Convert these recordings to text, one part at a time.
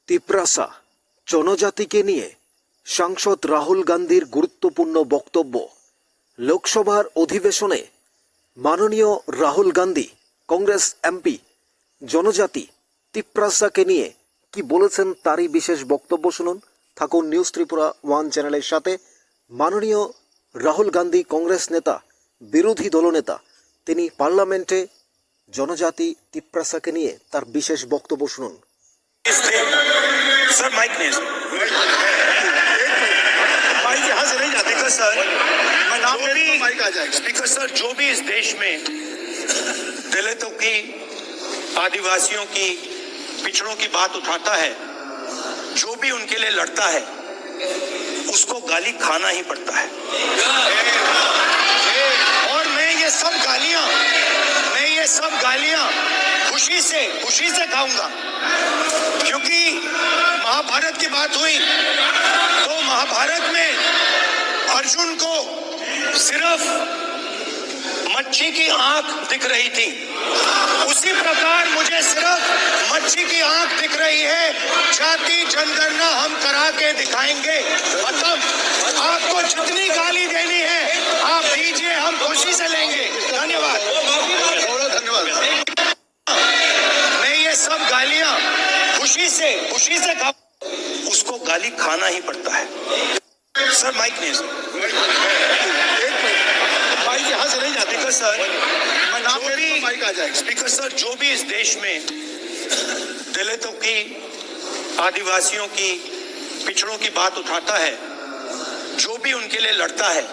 তিপ্রাসা জনজাতিকে নিয়ে সাংসদ রাহুল গান্ধীর গুরুত্বপূর্ণ বক্তব্য। লোকসভার অধিবেশনে মাননীয় রাহুল গান্ধী কংগ্রেস এমপি জনজাতি তিপ্রাসাকে নিয়ে কি বলেছেন তারই বিশেষ বক্তব্য শুনুন। থাকুন নিউজ ত্রিপুরা ওয়ান চ্যানেলের সাথে। মাননীয় রাহুল গান্ধী কংগ্রেস নেতা, বিরোধী দলনেতা, তিনি পার্লামেন্টে জনজাতি তিপ্রাসাকে নিয়ে তার বিশেষ বক্তব্য শুনুন। सर माइक नहीं माइक यहाँ से नहीं जाते सर। मैं नाम मेरी माइक आ जाएगा। स्पीकर सर, जो भी इस देश में दलितों की, आदिवासियों की, पिछड़ों की बात उठाता है, जो भी उनके लिए लड़ता है, उसको गाली खाना ही पड़ता है। और मैं ये सब गालियां खुशी से खाऊंगा, क्योंकि महाभारत की बात हुई तो महाभारत में अर्जुन को सिर्फ मच्छी की आंख दिख रही थी, उसी प्रकार मुझे सिर्फ मच्छी की आंख दिख रही है। जाति जनगणना हम करा के दिखाएंगे। मतलब आपको जितनी गाली देनी है आप दीजिए, हम खुशी से लेंगे। धन्यवाद। मैं ये सब गालियां खुशी से उसको गाली खाना ही पड़ता है। सर माइक नहीं माइक यहाँ से नहीं जाते सर। मैं नाम मेरी माइक आ जाएगा। स्पीकर सर, जो भी इस देश में दलितों की, आदिवासियों की, पिछड़ों की बात उठाता है, जो भी उनके लिए लड़ता है,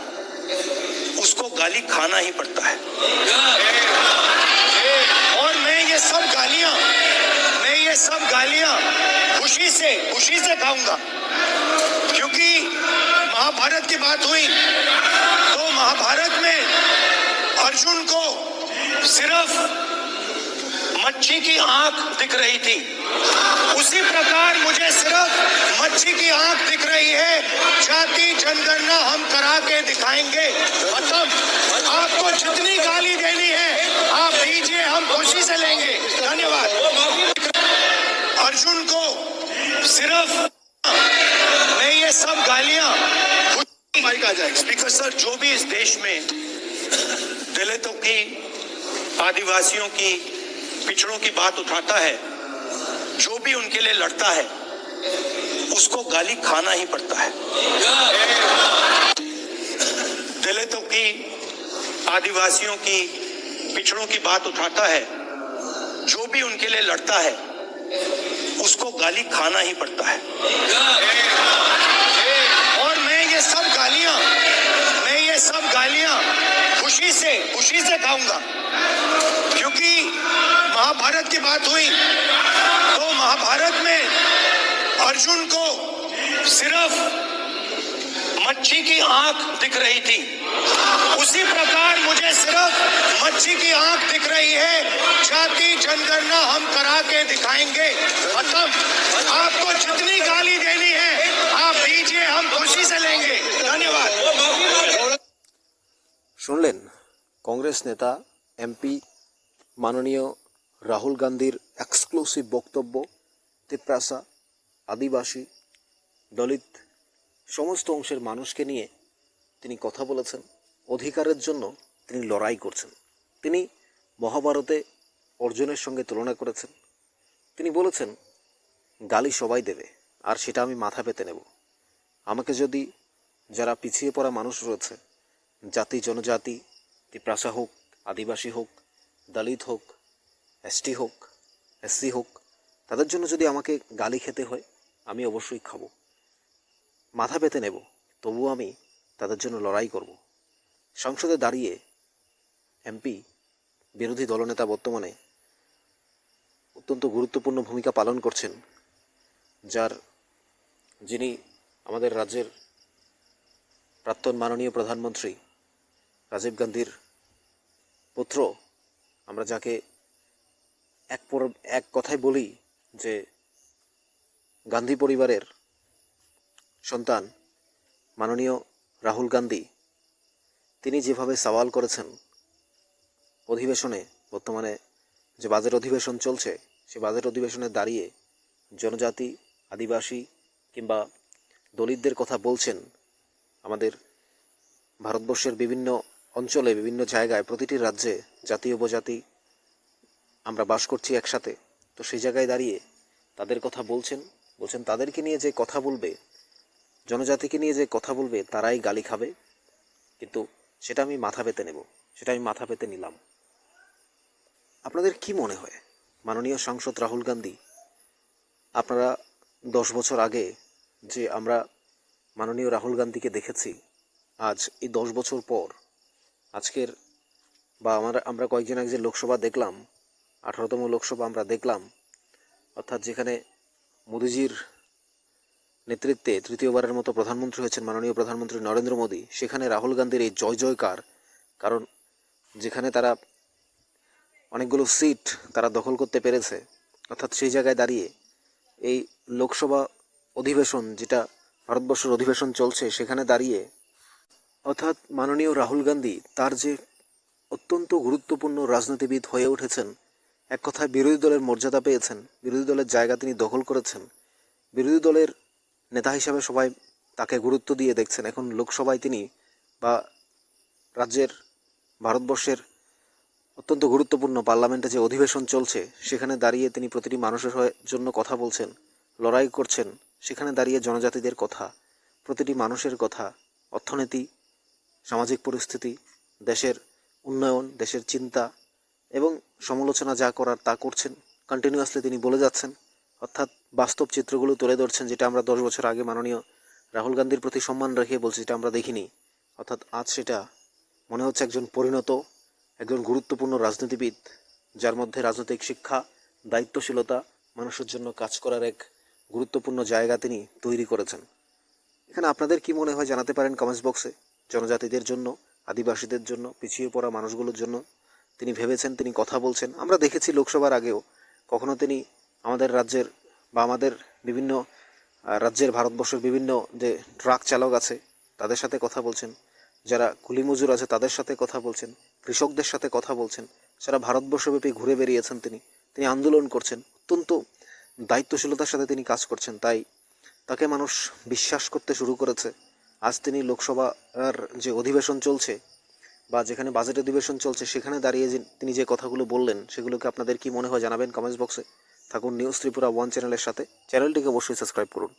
उसको गाली खाना ही पड़ता है। और मैं ये सब गालियां खुशी से खाऊंगा, क्योंकि महाभारत की बात हुई तो महाभारत में अर्जुन को सिर्फ मच्छी की आंख दिख रही थी, उसी प्रकार मुझे सिर्फ मच्छी की आंख दिख रही है। जाति जनगणना हम करा के दिखाएंगे। मतलब आपको जितनी गाली देनी है आप दीजिए, हम खुशी से लेंगे। धन्यवाद। अर्जुन को सिर्फ मैं ये सब गालियां माइक आ जाएगा। स्पीकर सर, जो भी इस देश में दलितों की, आदिवासियों की, पिछड़ों की बात उठाता है, जो भी उनके लिए लड़ता है, उसको गाली खाना ही पड़ता है। दलितों की, आदिवासियों की, पिछड़ों की बात उठाता है, जो भी उनके लिए लड़ता है, उसको गाली खाना ही पड़ता है। और मैं ये सब गालियां खुशी से खाऊंगा, क्योंकि महाभारत की बात हुई तो महाभारत में अर्जुन को सिर्फ मच्छी की आंख दिख रही थी, उसी प्रकार मुझे सिर्फ मच्छी की आंख दिख रही है। जाति जनगणना हम करा के दिखाएंगे। मतलब आपको जितनी गाली देनी है आप दीजिए, हम खुशी से लेंगे। धन्यवाद। শুনলেন কংগ্রেস নেতা এমপি মাননীয় রাহুল গান্ধীর এক্সক্লুসিভ বক্তব্য। তিপ্রাসা, আদিবাসী, দলিত সমস্ত অংশের মানুষকে নিয়ে তিনি কথা বলেছেন। অধিকারের জন্য তিনি লড়াই করছেন। তিনি মহাভারতে অর্জুনের সঙ্গে তুলনা করেছেন। তিনি বলেছেন, গালি সবাই দেবে, আর সেটা আমি মাথা পেতে নেব। আমাকে যদি যারা পিছিয়ে পড়া মানুষ রয়েছে, জাতি জনজাতি, তিপ্রাসা হোক, আদিবাসী হোক, দলিত হোক, এসটি হোক, এসসি হোক, তাদের জন্য যদি আমাকে গালি খেতে হয় আমি অবশ্যই খাবো, মাথা পেতে নেব, তবুও আমি তাদের জন্য লড়াই করব। সংসদে দাঁড়িয়ে এমপি, বিরোধী দলনেতা, বর্তমানে অত্যন্ত গুরুত্বপূর্ণ ভূমিকা পালন করছেন, যিনি আমাদের রাজ্যের প্রাক্তন মাননীয় প্রধানমন্ত্রী রাজীব গান্ধীর পুত্র। আমরা যাকে এক কথায় বলি যে গান্ধী পরিবারের সন্তান মাননীয় রাহুল গান্ধী, তিনি যেভাবে সওয়াল করেছেন অধিবেশনে, বর্তমানে যে বাজেট অধিবেশন চলছে, সে বাজেট অধিবেশনে দাঁড়িয়ে জনজাতি আদিবাসী কিংবা দলিতদের কথা বলছেন, আমাদের ভারতবর্ষের বিভিন্ন অঞ্চলে বিভিন্ন জায়গায় প্রতিটি রাজ্যে জাতি উপজাতি আমরা বাস করছি একসাথে, তো সেই জায়গায় দাঁড়িয়ে তাদের কথা বলছেন তাদেরকে নিয়ে যে কথা বলবে, জনজাতিকে নিয়ে যে কথা বলবে তারাই গালি খাবে, কিন্তু সেটা আমি মাথা পেতে নেব, সেটা আমি মাথা পেতে নিলাম। আপনাদের কি মনে হয় মাননীয় সাংসদ রাহুল গান্ধী, আপনারা 10 বছর আগে যে আমরা মাননীয় রাহুল গান্ধীকে দেখেছি, আজ এই 10 বছর পর আজকের বা আমরা কয়েকদিন আগে যে লোকসভা দেখলাম, 18তম লোকসভা আমরা দেখলাম, অর্থাৎ যেখানে মোদিজির নেতৃত্বে তৃতীয়বারের মতো প্রধানমন্ত্রী হয়েছেন মাননীয় প্রধানমন্ত্রী নরেন্দ্র মোদী, সেখানে রাহুল গান্ধীর এই জয় জয়কার, কারণ যেখানে তারা অনেকগুলো সিট তারা দখল করতে পেরেছে, অর্থাৎ সেই জায়গায় দাঁড়িয়ে এই লোকসভা অধিবেশন, যেটা ভারতবর্ষের অধিবেশন চলছে, সেখানে দাঁড়িয়ে অর্থাৎ মাননীয় রাহুল গান্ধী তার যে অত্যন্ত গুরুত্বপূর্ণ রাজনীতিবিদ হয়ে উঠেছেন, এক কথায় বিরোধী দলের মর্যাদা পেয়েছেন, বিরোধী দলের জায়গা তিনি দখল করেছেন, বিরোধী দলের নেতা হিসাবে সবাই তাকে গুরুত্ব দিয়ে দেখছেন। এখন লোকসভায় তিনি বা রাজ্যের ভারতবর্ষের অত্যন্ত গুরুত্বপূর্ণ পার্লামেন্টে যে অধিবেশন চলছে, সেখানে দাঁড়িয়ে তিনি প্রতিটি মানুষের জন্য কথা বলছেন, লড়াই করছেন, সেখানে দাঁড়িয়ে জনজাতিদের কথা, প্রতিটি মানুষের কথা, অর্থনীতি, সামাজিক পরিস্থিতি, দেশের উন্নয়ন, দেশের চিন্তা এবং সমালোচনা যা করার তা করছেন, কন্টিনিউয়াসলি তিনি বলে যাচ্ছেন, অর্থাৎ বাস্তব চিত্রগুলো তুলে ধরছেন, যেটা আমরা 10 বছর আগে মাননীয় রাহুল গান্ধীর প্রতি সম্মান রেখে বলছি, যেটা আমরা দেখিনি। অর্থাৎ আজ সেটা মনে হচ্ছে একজন পরিণত, একজন গুরুত্বপূর্ণ রাজনীতিবিদ, যার মধ্যে রাজনৈতিক শিক্ষা, দায়িত্বশীলতা, মানুষের জন্য কাজ করার এক গুরুত্বপূর্ণ জায়গা তিনি তৈরি করেছেন। এখানে আপনাদের কি মনে হয় জানাতে পারেন কমেন্টস বক্সে। জনজাতিদের জন্য, আদিবাসীদের জন্য, পিছিয়ে পড়া মানুষগুলোর জন্য তিনি ভেবেছেন, তিনি কথা বলছেন। আমরা দেখেছি লোকসভার আগেও কখনো তিনি আমাদের রাজ্যের বা আমাদের বিভিন্ন রাজ্যের, ভারতবর্ষের বিভিন্ন যে ট্রাক চালক আছে তাদের সাথে কথা বলছেন, যারা কুলি মজুর আছে তাদের সাথে কথা বলছেন, কৃষকদের সাথে কথা বলছেন, সারা ভারতবর্ষব্যাপী ঘুরে বেরিয়েছেন তিনি আন্দোলন করছেন, অত্যন্ত দায়িত্বশীলতার সাথে তিনি কাজ করছেন, তাই তাকে মানুষ বিশ্বাস করতে শুরু করেছে। আজ তিনি লোকসভার যে অধিবেশন চলছে বা যেখানে বাজেট অধিবেশন চলছে, সেখানে দাঁড়িয়ে তিনি যে কথাগুলো বললেন, সেগুলোকে আপনাদের কি মনে হয় জানাবেন কমেন্টস বক্সে। থাকুন নিউজ ত্রিপুরা 1 চ্যানেলের সাথে, চ্যানেলটিকে অবশ্যই সাবস্ক্রাইব করুন।